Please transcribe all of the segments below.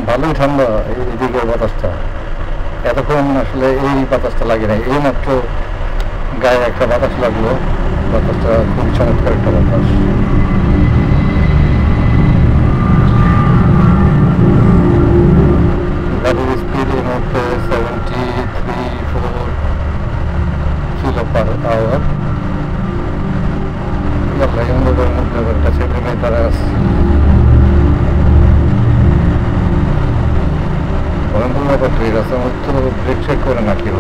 ভালোই ঠান্ডা এদিকের বাতাসটা। এতক্ষণ আসলে এই বাতাসটা লাগে না, এই মাত্র গায়ে একটা বাতাস লাগলো। বাতাসটা খুব চমৎকার একটা বাতাস। গাড়ির স্পিড এই মুহূর্তে 73-4 কিলো/আওয়ার। অন্ধকারের মধ্যে একটা ছেলে মেয়ে তারা আছে, ভয়ঙ্কর ব্যাপারটা। এই রাস্তার মধ্যে তো ব্রেক চেক করে না কেউ।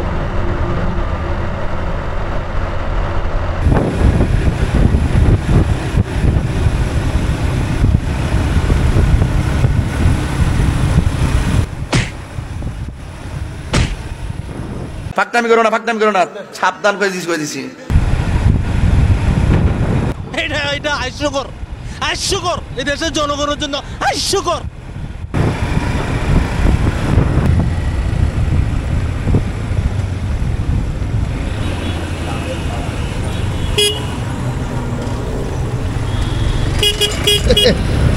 ফাঁকনামি করো না, সাবধান করে দিছি। এটা হাস্যকর এই দেশের জনগণের জন্য হাস্যকর।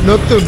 নতুন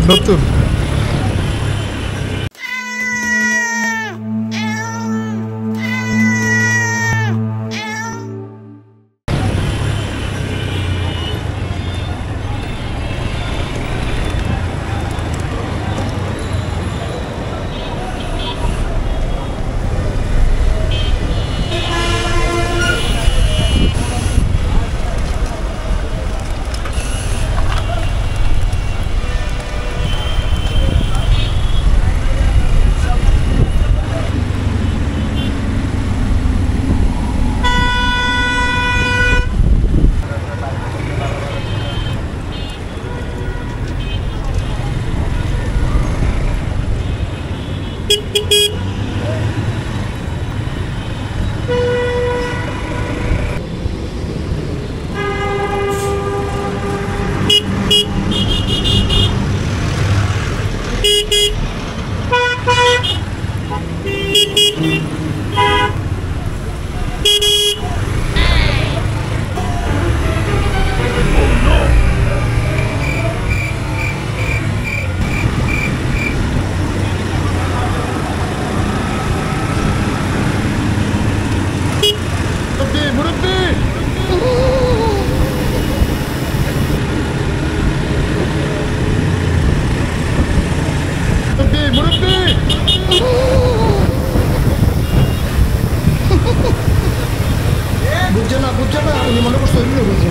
বুঝছে না উনি মনে করছে অন্য বুঝছে।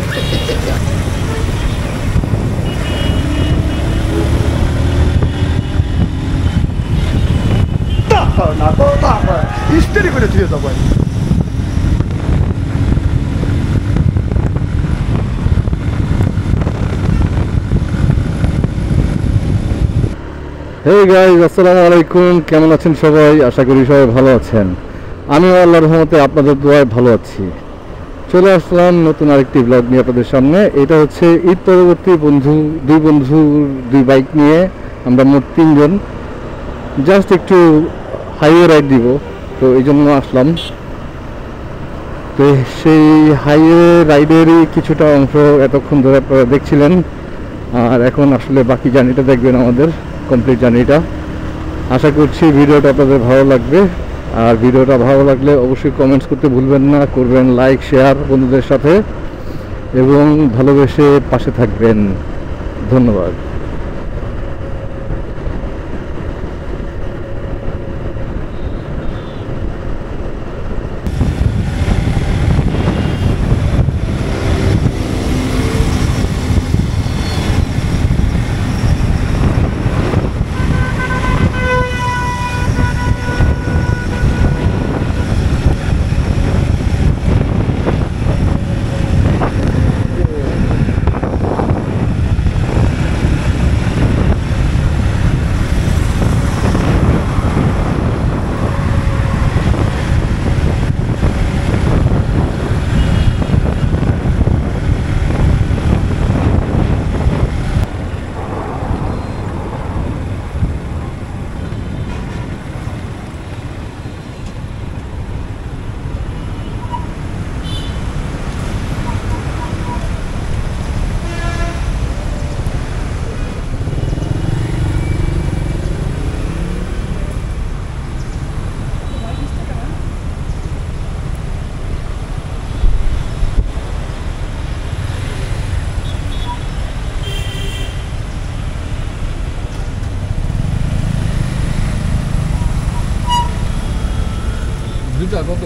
না তো ইস্তেরি করে দিয়ে যাবো। হেই গাইস, আসসালামু আলাইকুম। কেমন আছেন সবাই? আশা করি সবাই ভালো আছেন। আমিও আল্লাহর রহমতে আপনাদের দোয়ায় ভালো আছি। চলে আসলাম নতুন আরেকটি ব্লগ নিয়ে আপনাদের সামনে। এটা হচ্ছে ঈদ পরবর্তী দুই বাইক নিয়ে আমরা মোট 3 জন জাস্ট একটু হাইওয়ে রাইড দিব, তো এই জন্য আসলাম। তো সেই হাইওয়ে রাইডেরই কিছুটা অংশ এতক্ষণ ধরে আপনারা দেখছিলেন, আর এখন আসলে বাকি জার্নিটা দেখবেন, আমাদের কমপ্লিট জার্নিটা। আশা করছি ভিডিওটা আপনাদের ভালো লাগবে, আর ভিডিওটা ভালো লাগলে অবশ্যই কমেন্টস করতে ভুলবেন না, করবেন লাইক শেয়ার বন্ধুদের সাথে, এবং ভালোবেসে পাশে থাকবেন। ধন্যবাদ। দুইটা কত?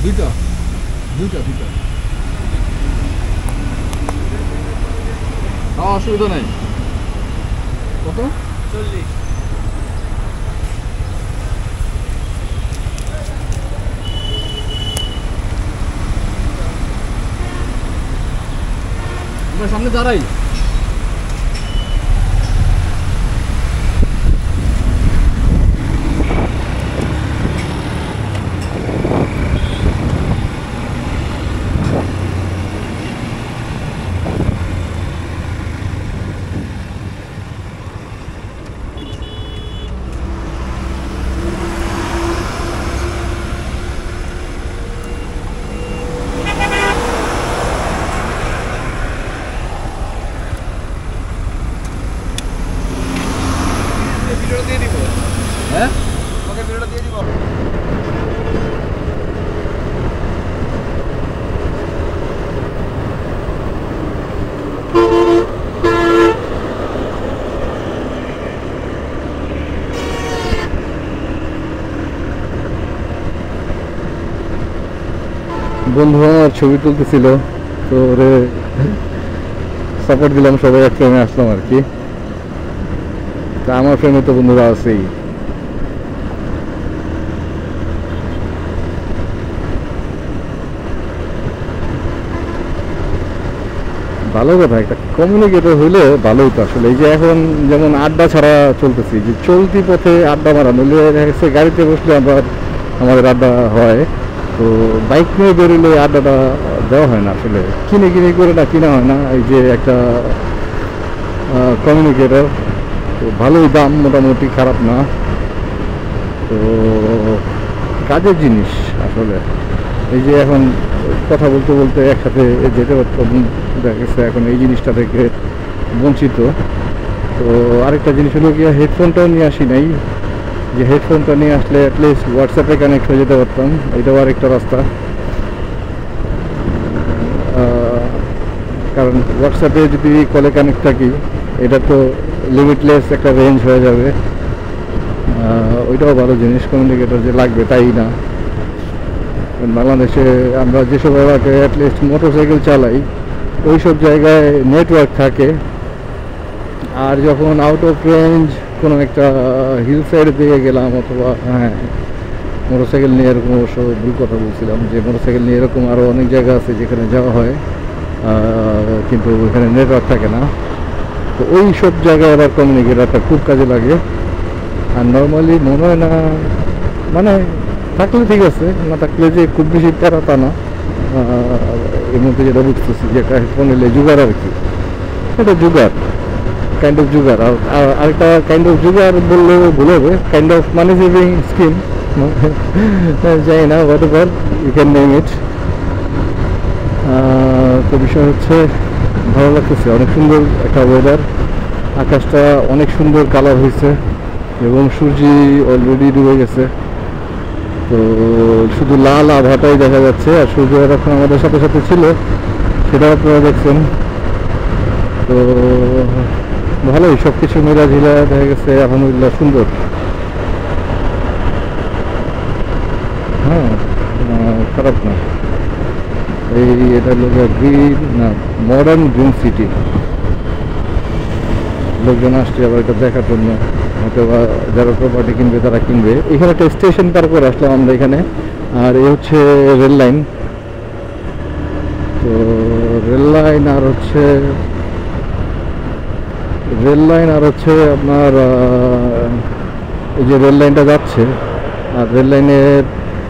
দুইটা দুইটা দুইটা অসুবিধা নাই। কত? 40। সামনে দাঁড়াই। হ্যাঁ ওকে ভিডিওটা দিয়ে দিব। বন্ধু আমার ছবি তুলতেছিল, তো ওরে সাপোর্ট দিলাম, সবাই এক ফ্রেমে আসলাম আর কি। তা আমার ফ্রেমে তো বন্ধুরা আছেই। ভালো কথা, একটা কমিউনিকেটর হইলে ভালোই তো আসলে। এই যে এখন যেমন আড্ডা ছাড়া চলতেছি, যে চলতি পথে আড্ডা মারা নইলে গাড়িতে বসলে আবার আমাদের আড্ডা হয়, তো বাইক নিয়ে বেরোলে আড্ডাটা দেওয়া হয় না আসলে। কিনে কিনে করে না, কিনা হয় না। এই যে একটা কমিউনিকেটর, তো ভালোই দাম, মোটামুটি খারাপ না, তো কাজের জিনিস আসলে। এই যে এখন কথা বলতে বলতে একসাথে যেতে পারতাম, দেখা গেছে এখন এই জিনিসটা থেকে বঞ্চিত। তো আরেকটা জিনিস হলো গিয়ে হেডফোনটাও নিয়ে আসি নাই, যে হেডফোনটা নিয়ে আসলে অ্যাটলিস্ট হোয়াটসঅ্যাপে কানেক্ট হয়ে যেতে পারতাম, এটাও আরেকটা রাস্তা। কারণ হোয়াটসঅ্যাপে যদি কলে কানেক্ট থাকি, এটা তো লিমিটলেস একটা রেঞ্জ হয়ে যাবে, ওইটাও ভালো জিনিস। কমিউনিকেটর যে লাগবে তাই না, বাংলাদেশে আমরা যেসব এলাকায় অ্যাটলিস্ট মোটরসাইকেল চালাই, ওই সব জায়গায় নেটওয়ার্ক থাকে। আর যখন আউট অফ রেঞ্জ কোনো একটা হিল সাইডের দিকে গেলাম, অথবা হ্যাঁ মোটরসাইকেল নিয়ে এরকম অবশ্য ভুল কথা বলছিলাম, যে মোটরসাইকেল নিয়ে এরকম আরও অনেক জায়গা আছে যেখানে যাওয়া হয়, কিন্তু ওইখানে নেটওয়ার্ক থাকে না। তো ওই সব জায়গায় আবার কমিউনিকেটরটা খুব কাজে লাগে। আর নর্মালি মনে হয় না, মানে থাকলে ঠিক আছে, না থাকলে যে খুব বেশি প্যারা তা না। এর মধ্যে যেটা বুঝতেছি যে একটা হেডফোন এলে জুগার আর কি, এটা জুগার, কাইন্ড অফ জুগার। আর আরেকটা কাইন্ড অফ জুগার বললে ভুল হবে, kind of money saving scheme, জানি না, whatever you can name it. তো বিষয় হচ্ছে ভালো লাগতেছে, অনেক সুন্দর একটা ওয়েদার, আকাশটা অনেক সুন্দর কালার হয়েছে এবং সূর্য অলরেডি ডুবে গেছে। তো শুধু লাল আভাটাই দেখা যাচ্ছে, আর সূর্য এখন আমাদের সাথে সাথে ছিল, সেটাও আপনারা দেখছেন। তো ভালোই সব কিছু মিলা ঝিলা দেখা গেছে, আলহামদুলিল্লাহ সুন্দর। হ্যাঁ খারাপ না। এই এটা লোক গ্রিন না, মডার্ন গ্রিন সিটি। লোকজন আসছে আবার এটা দেখার জন্য, হয়তো বা যারা প্রপার্টি কিনবে তারা কিনবে। এখানে একটা স্টেশন পার করে আসলাম আমরা এখানে, আর এ হচ্ছে রেল লাইন। তো রেল লাইন আর হচ্ছে আপনার এই যে রেল লাইনটা যাচ্ছে, আর রেল লাইনের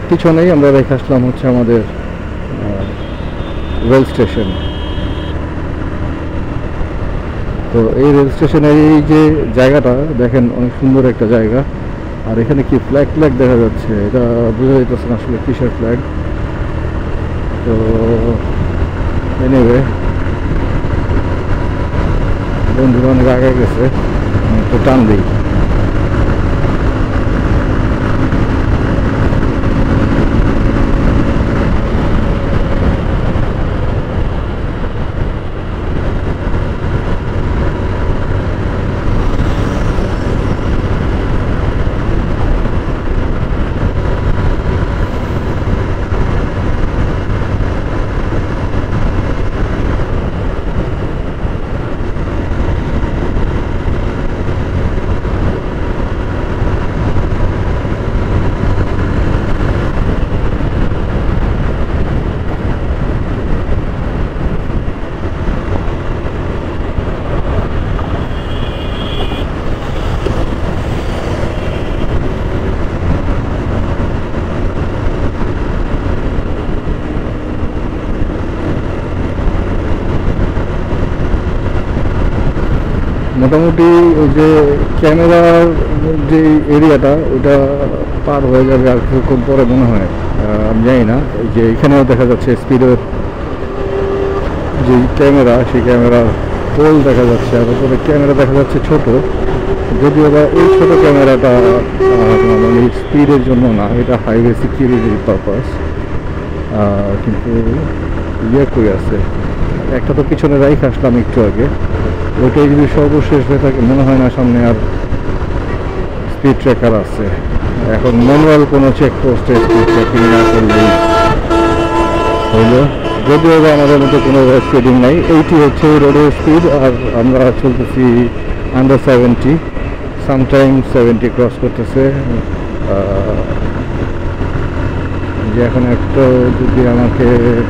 পিছনেই আমরা রেখে আসলাম হচ্ছে আমাদের রেল স্টেশন। তো এই রেল স্টেশনের এই যে জায়গাটা দেখেন, অনেক সুন্দর একটা জায়গা। আর এখানে কি ফ্ল্যাগ দেখা যাচ্ছে, এটা বোঝা যাইতেছে না আসলে কিসের ফ্ল্যাগ। তো এনিওয়ে বন্ধুরা অনেক আগে গেছে, তো টান দিই। মোটামুটি ওই যে ক্যামেরার যে এরিয়াটা ওটা পার হয়ে যাবে আর কিছুক্ষণ পরে মনে হয়। আমি জানি না, এই যে এখানেও দেখা যাচ্ছে স্পিডের যে ক্যামেরা, সেই ক্যামেরার পোল দেখা যাচ্ছে, আর উপরে ক্যামেরা দেখা যাচ্ছে ছোট, যদিও বা এই ছোট ক্যামেরাটা মানে স্পিডের জন্য না, এটা হাইওয়ে সিকিউরিটির পারপাস। কিন্তু ইয়ে করে আছে, একটা তো পিছনে রাইখ আসলাম একটু আগে, ওইটাই যদি সর্বশেষ হয়ে থাকে মনে হয় না সামনে আর স্পিড ট্র্যাকার আছে। এখন ম্যানুয়াল কোনো চেকপোস্টে স্পিড ট্র্যাকিং না করলেই হইল, যদিও বা আমাদের মধ্যে কোনো স্পিডিং নাই। এইটি হচ্ছে রোডের স্পিড, আর আমরা চলতেছি আন্ডার 70, সামটাইম 70 ক্রস করতেছে। যে এখন একটা যদি আমাকে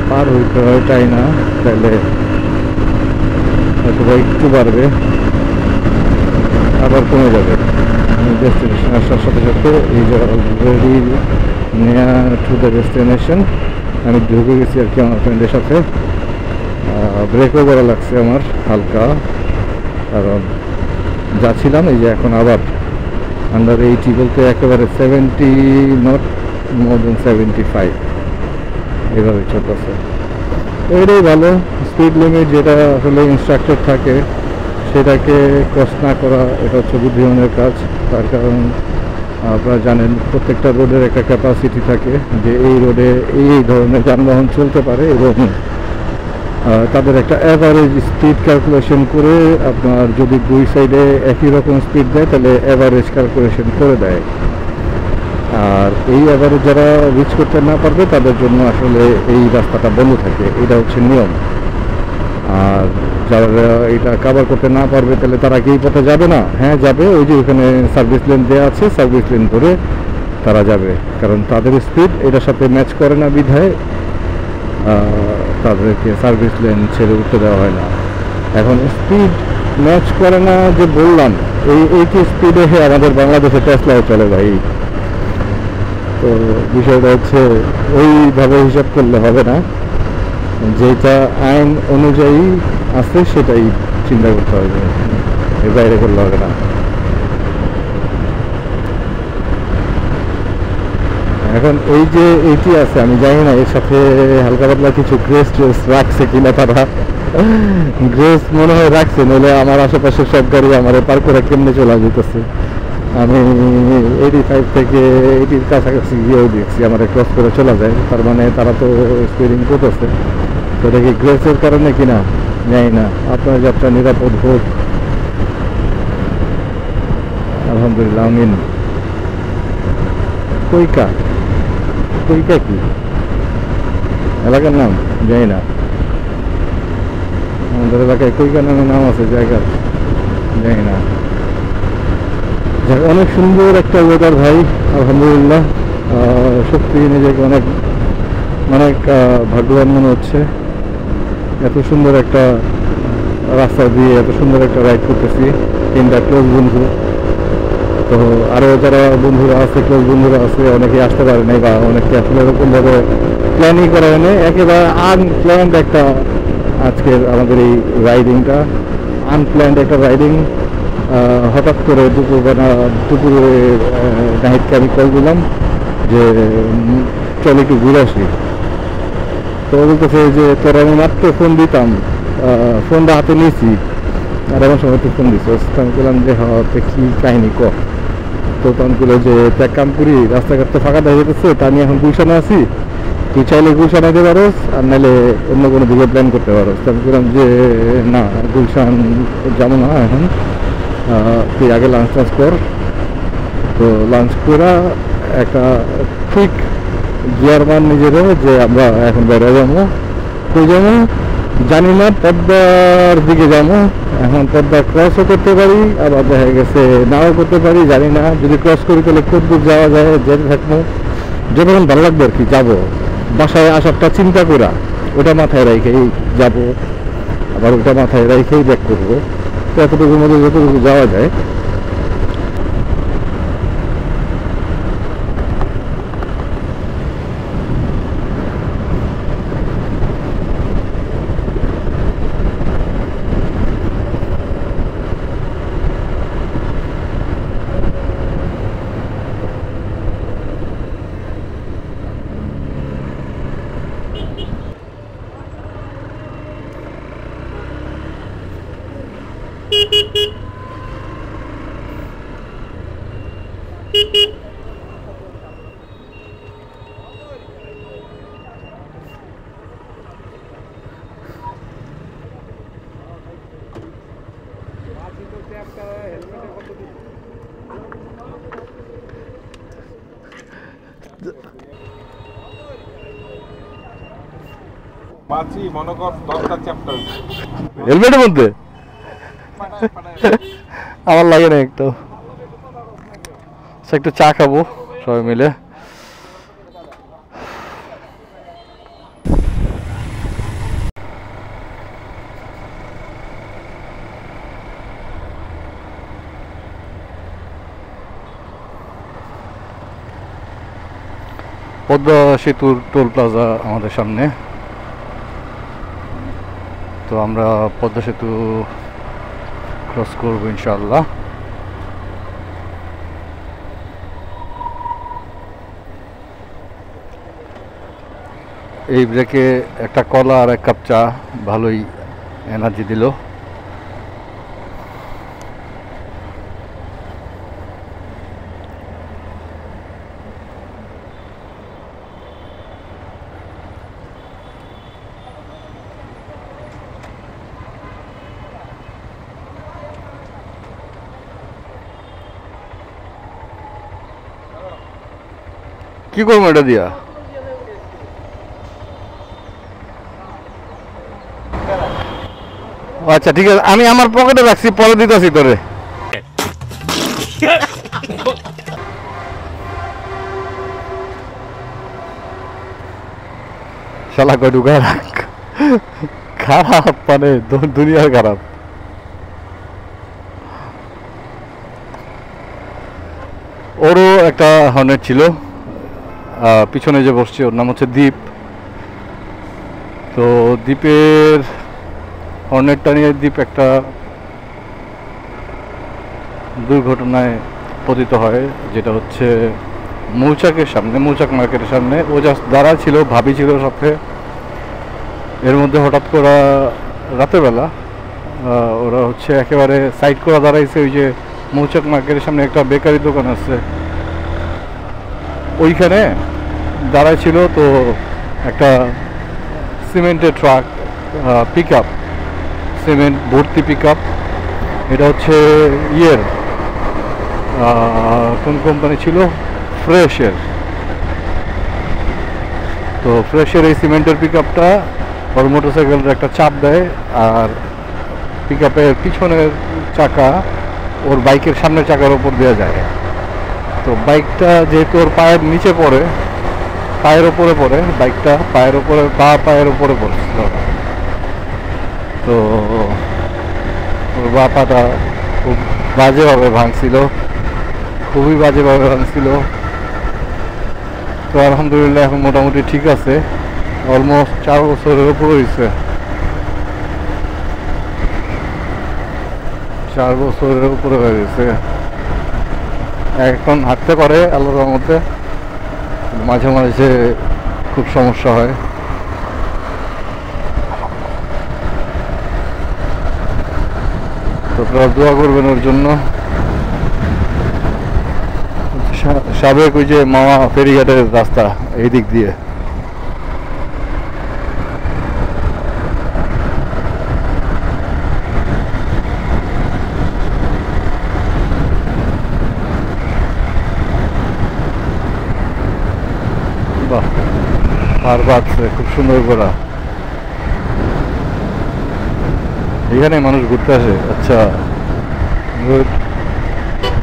পার হইতে হয় তাই না, তাহলে হয়তো একটু বাড়বে আবার কমে যাবে। ডেস্টিনেশন আসার সাথে সাথে এই যে already near to the destination আমি ঢুকে গেছি আর কি আমার ফ্রেন্ডের সাথে। ব্রেকও করা লাগছে আমার হালকা, কারণ যাচ্ছিলাম এই যে এখন আবার আন্ডার 80 বলতে একেবারে 70, নট মোর দেন 75 এভাবে চলতেছে। এটাই ভালো, স্পিড লিমিট যেটা আসলে ইনস্ট্রাক্টর থাকে সেটাকে ক্রস না করা, এটা হচ্ছে বুদ্ধিমানের কাজ। তার কারণ আপনারা জানেন প্রত্যেকটা রোডের একটা ক্যাপাসিটি থাকে, যে এই রোডে এই ধরনের যানবাহন চলতে পারে, এবং তাদের একটা অ্যাভারেজ স্পিড ক্যালকুলেশন করে আপনার যদি দুই সাইডে একই রকম স্পিড দেয় তাহলে অ্যাভারেজ ক্যালকুলেশন করে দেয়। আর এই অ্যাভারেজ যারা রিচ করতে না পারবে তাদের জন্য আসলে এই রাস্তাটা বন্ধ থাকে, এটা হচ্ছে নিয়ম। আর যারা এটা কভার করতে না পারবে তাহলে তারা কি এই পথে যাবে না? হ্যাঁ যাবে, ওই যে ওখানে সার্ভিস লেন দেওয়া আছে, সার্ভিস লেন ধরে তারা যাবে, কারণ তাদের স্পিড এটার সাথে ম্যাচ করে না বিধায় তাদেরকে সার্ভিস লেন ছেড়ে উঠতে দেওয়া হয় না। এখন স্পিড ম্যাচ করে না যে বললাম, এইটি স্পিডে আমাদের বাংলাদেশে টেসলাও চলে ভাই। তো বিষয়টা হচ্ছে ওইভাবে হিসাব করলে হবে না, যেটা আইন অনুযায়ী আছে সেটাই চিন্তা করতে হবে, এর বাইরে করলে হবে না। এখন এই যে এইটি আছে আমি জানি না এর সাথে হালকা পাতলা কিছু গ্রেস ট্রেস রাখছে কিনা তারা, গ্রেস মনে হয় রাখছে, নইলে আমার আশেপাশে সব গাড়ি আমার পার করে কেমনে চলে যেতেছে। আমি 85 থেকে 80-র কাছাকাছি গিয়েও দেখছি আমার ক্রস করে চলে যায়, তার মানে তারা তো স্পিডিং করতেছে। তো এটা কি গ্রেসের কারণে কিনা জানি না। আপনার যাত্রা নিরাপদ হোক, আলহামদুলিল্লাহ আমিন। কৈকা, কৈকা কি এলাকার নাম জানি না, আমাদের এলাকায় কৈকা নামে নাম আছে জায়গার, জানি না। অনেক সুন্দর একটা ওয়েদার ভাই, আলহামদুলিল্লাহ। সত্যি নিজেকে অনেক অনেক ভাগ্যবান মনে হচ্ছে, এত সুন্দর একটা রাস্তা দিয়ে এত সুন্দর একটা রাইড করতেছি। 3টা ক্লোজ বন্ধু, তো আরও যারা বন্ধুরা আছে, ক্লোজ বন্ধুরা আছে, অনেকেই আসতে পারে নাই, বা অনেকে আসলে এরকমভাবে প্ল্যানিং করা হয়নি, একেবারে আনপ্ল্যান্ড একটা আজকের আমাদের এই রাইডিংটা, আনপ্ল্যান্ড একটা রাইডিং। হঠাৎ করে দুপুরে নাহিদকে আমি কল দিলাম যে চল একটু ঘুরে আসি। তো বলতেছে যে তোর আমি মাত্র ফোন দিতাম, ফোনটা হাতে নিয়েছি আর আমার সময় তুই ফোন দিচ্ছ। আমি বললাম যে হতে কী কাহিনি ক। তো তখন বললো যে এক কাম করি, রাস্তাঘাট তো ফাঁকা দেখা যেতেছে, তা আমি এখন গুলশানে আছি, তুই চাইলে গুলশান আইতে পারোস, আর নাহলে অন্য কোনো দিকে প্ল্যান করতে পারোস। তো আমি বললাম যে না, গুলশান যাবো না এখন, তুই আগে লাঞ্চ টাঞ্চ কর। তো লাঞ্চ করা একটা কুইক গিয়ার মান নিজের, যে আমরা এখন বেড়ে যাবো, কই যাবো জানি না, পদ্মার দিকে যাবো। এখন পদ্মা ক্রসও করতে পারি, আবার দেখা গেছে নাও করতে পারি, জানি না। যদি ক্রস করি তাহলে খুব দূর যাওয়া যায়, যেতে থাকবো, যতক্ষণ ভালো লাগবে আর কি যাবো। বাসায় আসারটা চিন্তা করা, ওটা মাথায় রেখেই যাবো, আবার ওটা মাথায় রেখেই ব্যাক করবো। তো এতটুকুর মধ্যে যতটুকু যাওয়া যায়। হেলমেটের মধ্যে আমার লাগে না একটু একটু চা খাবো সবাই মিলে। পদ্মা সেতুর টোল প্লাজা আমাদের সামনে, তো আমরা পদ্মা সেতু ক্রস করবো ইনশাআল্লাহ। এই ব্রেকে একটা কলা আর এক কাপ চা ভালোই এনার্জি দিল। কি করবো এটা দিয়া? আচ্ছা ঠিক আছে, আমি আমার পকেটে রাখছি, পরে দিতেছি তোরে। শালা কয় ঢুকায় রাখ, খারাপ মানে দুনিয়ার খারাপ। ওরও একটা হর্নেট ছিল, পিছনে যে বসছে ওর নাম হচ্ছে দ্বীপ। তো দ্বীপের হর্নেটটা নিয়ে দ্বীপ একটা দুর্ঘটনায় পতিত হয়, যেটা হচ্ছে মৌচাকের সামনে, মৌচাক মার্কেটের সামনে। ও জাস্ট দাঁড়া ছিল, ভাবি ছিল সাথে। এর মধ্যে হঠাৎ করে রাতের বেলা ওরা হচ্ছে একেবারে সাইড করে দাঁড়াইছে। ওই যে মৌচাক মার্কেটের সামনে একটা বেকারি দোকান আছে, ওইখানে দাঁড়ায় ছিল। তো একটা সিমেন্টের ট্রাক, পিক আপ, সিমেন্ট ভর্তি পিক আপ, এটা হচ্ছে ইয়ের কোন কোম্পানি ছিল, ফ্রেশের। তো ফ্রেশের এই সিমেন্টের পিক আপটা ওর মোটরসাইকেলের একটা চাপ দেয়, আর পিক আপের পিছনের চাকা ওর বাইকের সামনের চাকার ওপর দেওয়া যায়। তো বাইকটা যেহেতু ওর পায়ের নিচে পড়ে, পায়ের ওপরে পড়ে, বাইকটা পায়ের ওপরে, পায়ের ওপরে পড়ছিল। তো ওর বা পাটা খুব বাজেভাবে ভাঙছিল, খুবই বাজেভাবে ভাঙছিল। তো আলহামদুলিল্লাহ এখন মোটামুটি ঠিক আছে, অলমোস্ট 4 বছরের উপর হয়েছে, 4 বছরের উপরে হয়ে গেছে। এখন হাঁটতে পারে আল্লাহর রহমতে, মাঝে মাঝে খুব সমস্যা হয়। তো আপনারা দোয়া করবেন ওর জন্য। সাবেক ওই যে মামা ফেরিঘাটের রাস্তা, এই দিক দিয়ে বাহ, আর বাড়ছে খুব সুন্দর করা। এখানে মানুষ ঘুরতে আসে। আচ্ছা,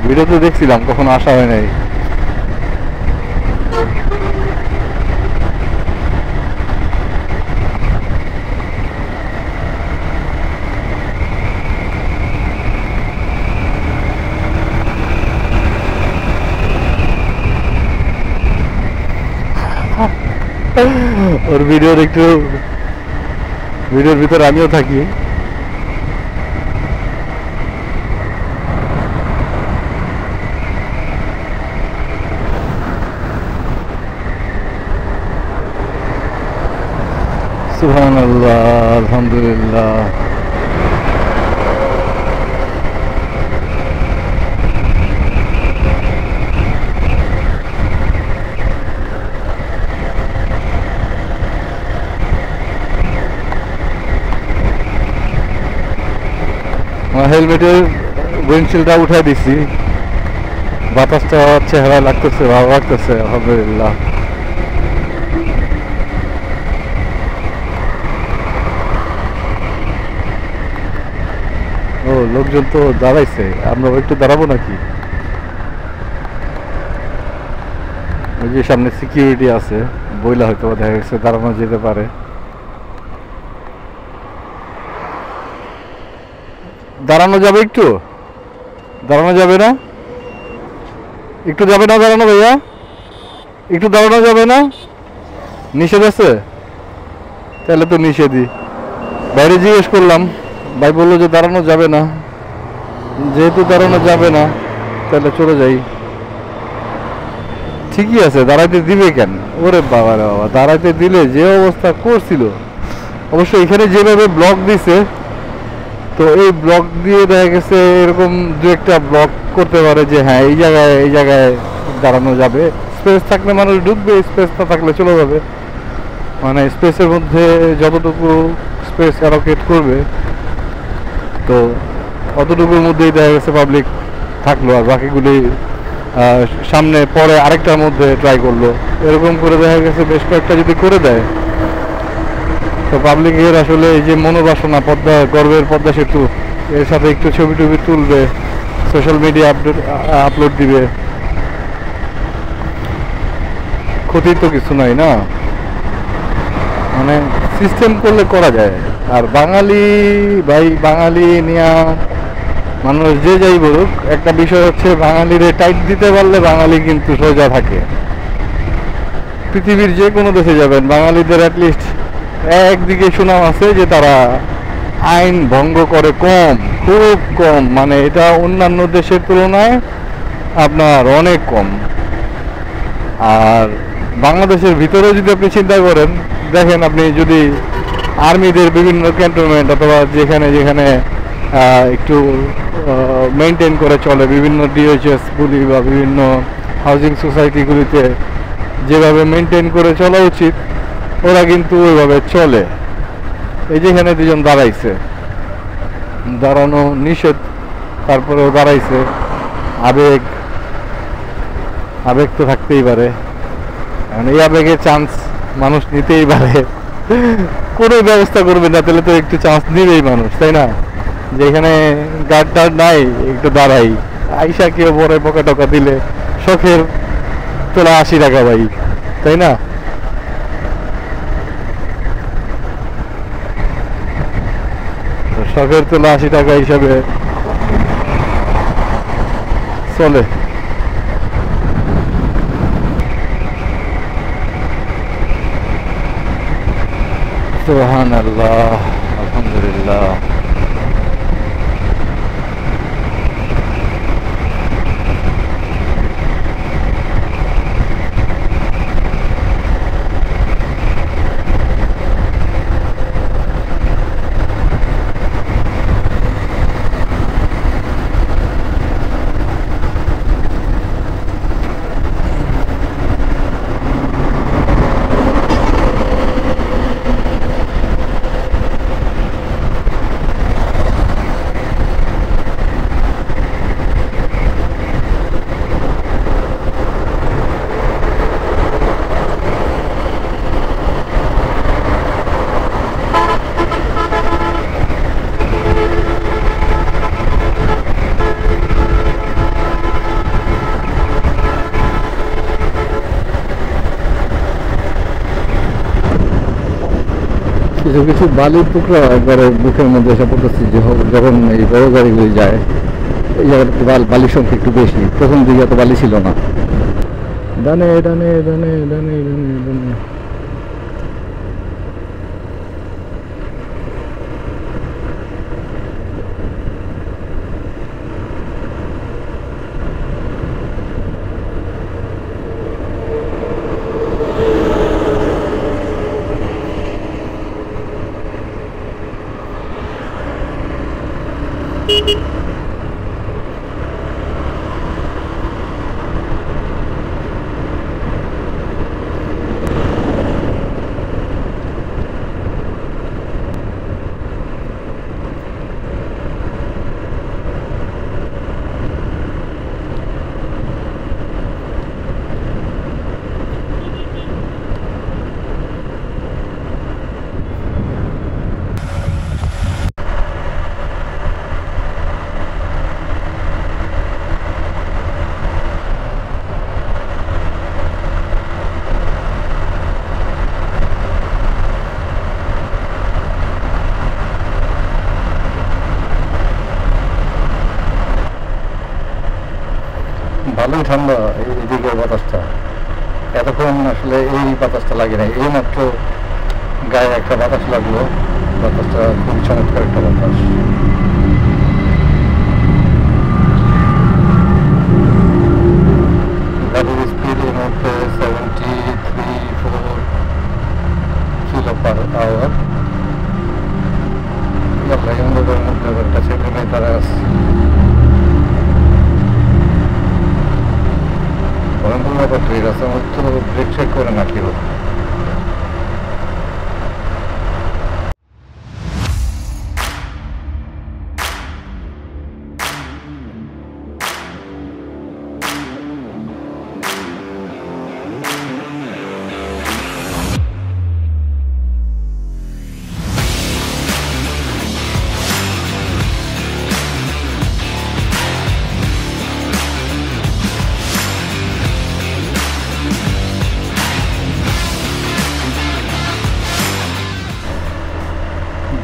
ভিডিওতে দেখছিলাম, কখনো আসা হয় নাই। ওর ভিডিওর একটু, ভিডিওর ভিতরে আমিও থাকি। সুবহানাল্লাহ, আলহামদুলিল্লাহ। হেলমেটের উইন্ডশিল্ডটা উঠাই দিছি, বাতাসটা চেহারা লাগতেছে, ভালো লাগতেছে আলহামদুলিল্লাহ। ও লোকজন তো দাঁড়াইছে, আমরা একটু দাঁড়াবো নাকি? ওই যে সামনে সিকিউরিটি আছে, বইলা হয়তো দেখা গেছে দাঁড়ানো যেতে পারে। দাঁড়ানো যাবে, একটু দাঁড়ানো যাবে না? একটু যাবে না দাঁড়ানো ভাইয়া? একটু দাঁড়ানো যাবে না? নিষেধ আছে? তাহলে তো নিষেধই। বাইরে জিজ্ঞেস করলাম, ভাই বললো যে দাঁড়ানো যাবে না। যেহেতু দাঁড়ানো যাবে না তাহলে চলে যাই। ঠিকই আছে, দাঁড়াইতে দিবে কেন? ওরে বাবা রে বাবা, দাঁড়াইতে দিলে যে অবস্থা করছিল। অবশ্য এখানে যেভাবে ব্লক দিছে, তো এই ব্লক দিয়ে দেখা গেছে এরকম দু একটা ব্লক করতে পারে যে হ্যাঁ এই জায়গায় দাঁড়ানো যাবে। স্পেস থাকলে মানুষ ঢুকবে, স্পেস না থাকলে চলে যাবে। মানে স্পেসের মধ্যে যতটুকু স্পেস অ্যালোকেট করবে, তো অতটুকুর মধ্যেই দেখা গেছে পাবলিক থাকলো, আর বাকিগুলি সামনে পরে আরেকটার মধ্যে ট্রাই করলো। এরকম করে দেখা গেছে বেশ কয়েকটা যদি করে দেয়, তো পাবলিকের আসলে এই যে মনোবাসনা, গর্বের পদ্মা সেতু, এর সাথে একটু ছবি টবি তুলবে, সোশ্যাল মিডিয়া আপলোড দিবে, ক্ষতির তো কিছু নাই না। মানে সিস্টেম করলে করা যায়। আর বাঙালি ভাই, বাঙালি নিয়া মানুষ যে যাই বলুক, একটা বিষয় হচ্ছে বাঙালিরে টাইট দিতে পারলে বাঙালি কিন্তু সোজা থাকে। পৃথিবীর যে কোনো দেশে যাবেন, বাঙালিদের অ্যাটলিস্ট একদিকে সুনাম আছে যে তারা আইন ভঙ্গ করে কম, খুব কম। মানে এটা অন্যান্য দেশের তুলনায় আপনার অনেক কম। আর বাংলাদেশের ভিতরে যদি আপনি চিন্তা করেন, দেখেন আপনি যদি আর্মিদের বিভিন্ন ক্যান্টনমেন্ট অথবা যেখানে যেখানে একটু মেনটেন করে চলে, বিভিন্ন ডিওএইচএস গুলি বা বিভিন্ন হাউজিং সোসাইটিগুলিতে যেভাবে মেনটেন করে চলা উচিত, ওরা কিন্তু ওইভাবে চলে। এই যেখানে দুজন দাঁড়াইছে, দাঁড়ানো নিষেধ, তারপরেও দাঁড়াইছে। আবেগ তো থাকতেই পারে, এই আবেগের চান্স মানুষ নিতেই পারে। কোনো ব্যবস্থা করবে না তাহলে তো একটু চান্স নিবেই মানুষ, তাই না? যেখানে গার্ড টার্ড নাই, একটু দাঁড়াই। আইসা কেউ বড় পোকা টোকা দিলে শখের তোলা 80 টাকা ভাই, তাই না? শখের তোলা 80 টাকা হিসাবে চলে। সুবহানাল্লাহ, আলহামদুলিল্লাহ। কিছু কিছু বালির টুকরা একবারে বুকের মধ্যে এসে পড়তেছে, যখন এই বড় গাড়িগুলি যায়। এই জায়গাটাতে বালির সংখ্যা একটু বেশি, প্রথম দিকে এত বালি ছিল না। ডানে ডানে ডানে ডানে ডানে ডানে। ভালোই ঠান্ডা এদিকে বাতাসটা, এতক্ষণ আসলে এই বাতাসটা লাগে না, এই মাত্র গায়ে একটা বাতাস লাগলো, বাতাসটা খুবই চমৎকার একটা বাতাস। গাড়ির স্পিড এই মুহূর্তে 73-4 কিলো/আওয়ার। ইন্দ্রের মধ্যে একটা ছেলে মেয়ে তারা আসছে, ভয়ঙ্কর ব্যাপারটা এই রাস্তার মধ্যে তো ব্রেক চেক করে না কেউ।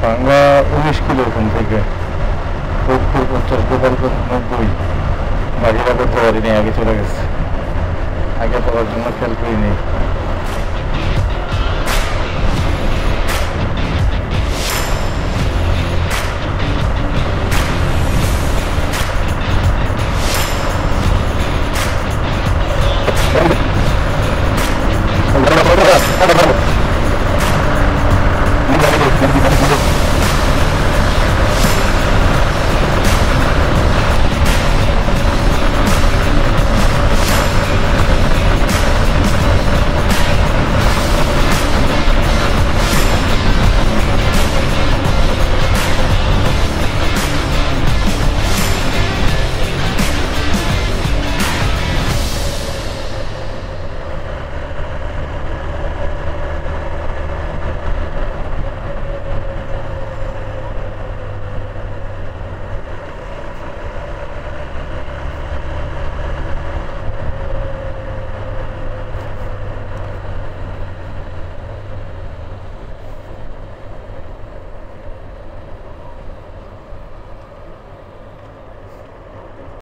বাংলা 19 কিলো ওখান থেকে, 50, গোপালগঞ্জ 90, বাকিরা করতে পারিনি, আগে চলে গেছে, আগে পাওয়ার জন্য খেয়াল করিনি।